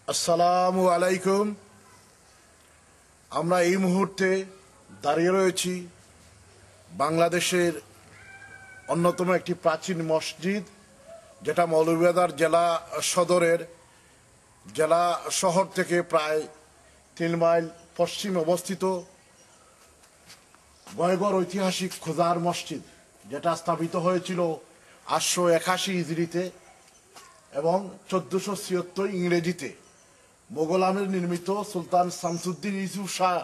আসসালামু আলাইকুম। আমরা এই মুহূর্তে দাঁড়িয়ে রয়েছি বাংলাদেশের অন্যতম একটি প্রাচীন মসজিদ, যেটা মৌলভীবাজার জেলা সদরের জেলা শহর থেকে প্রায় 3 মাইল পশ্চিমে অবস্থিত গয়গড় ঐতিহাসিক খোজার মসজিদ, যেটা স্থাপিত হয়েছিল 881 হিজরিতে এবং 1476 ইংরেজিতে মোগল আমলে নির্মিত সুলতান শামসুদ্দিন ইউসুফ শাহ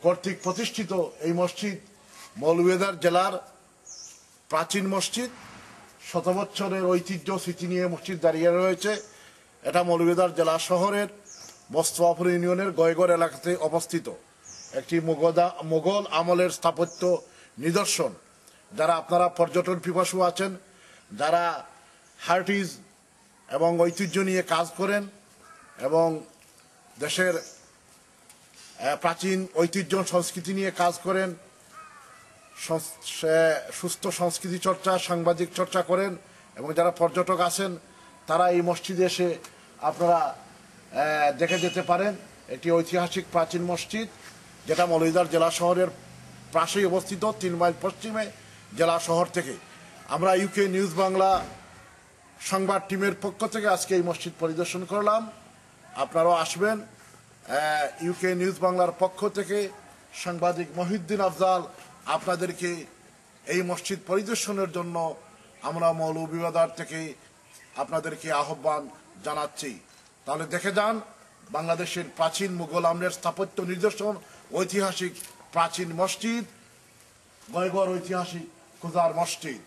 কর্তৃক প্রতিষ্ঠিত এই মসজিদ মৌলভীবাজার জেলার প্রাচীন মসজিদ। শত বছরের ঐতিহ্য স্মৃতি নিয়ে মসজিদ দাঁড়িয়ে রয়েছে। এটা মৌলভীবাজার জেলা শহরের মোস্তফাপুর ইউনিয়নের গয়গড় এলাকাতে অবস্থিত একটি মোগল আমলের স্থাপত্য নিদর্শন। যারা আপনারা পর্যটন পিপাসু আছেন, যারা হার্টিজ এবং ঐতিহ্য নিয়ে কাজ করেন এবং দেশের প্রাচীন ঐতিহ্য সংস্কৃতি নিয়ে কাজ করেন, সুস্থ সংস্কৃতি চর্চা, সাংবাদিক চর্চা করেন এবং যারা পর্যটক আছেন, তারা এই মসজিদে এসে আপনারা দেখে যেতে পারেন। একটি ঐতিহাসিক প্রাচীন মসজিদ, যেটা মৌলভীবাজার জেলা শহরের পাশেই অবস্থিত 3 মাইল পশ্চিমে জেলা শহর থেকে। আমরা ইউকে নিউজ বাংলা সংবাদ টিমের পক্ষ থেকে আজকে এই মসজিদ পরিদর্শন করলাম। আপনারাও আসবেন। ইউকে নিউজ বাংলার পক্ষ থেকে সাংবাদিক মহিউদ্দিন আফজাল আপনাদেরকে এই মসজিদ পরিদর্শনের জন্য আমরা মৌলভীবাজার থেকে আপনাদেরকে আহ্বান জানাচ্ছি। তাহলে দেখে যান বাংলাদেশের প্রাচীন মুঘল আমলের স্থাপত্য নিদর্শন, ঐতিহাসিক প্রাচীন মসজিদ গয়গড় ঐতিহাসিক খোজার মসজিদ।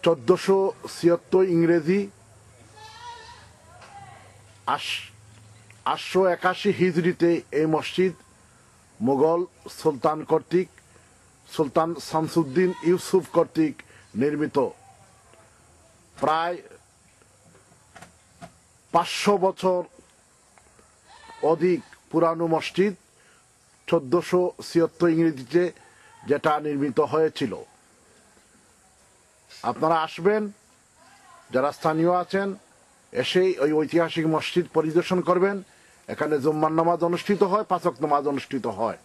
(1476 ইংরেজি, 881 হিজরিতে এই মসজিদ মুঘল সুলতান কর্তৃক সুলতান শামসুদ্দিন ইউসুফ কর্তৃক নির্মিত। প্রায় 500 বছর অধিক পুরানো মসজিদ, 1476 ইংরেজিতে যেটা নির্মিত হয়েছিল। আপনারা আসবেন, যারা স্থানীয় আছেন এসেই ওই ঐতিহাসিক মসজিদ পরিদর্শন করবেন। এখানে জুম্মার নামাজ অনুষ্ঠিত হয়, 5 ওয়াক্ত নামাজ অনুষ্ঠিত হয়।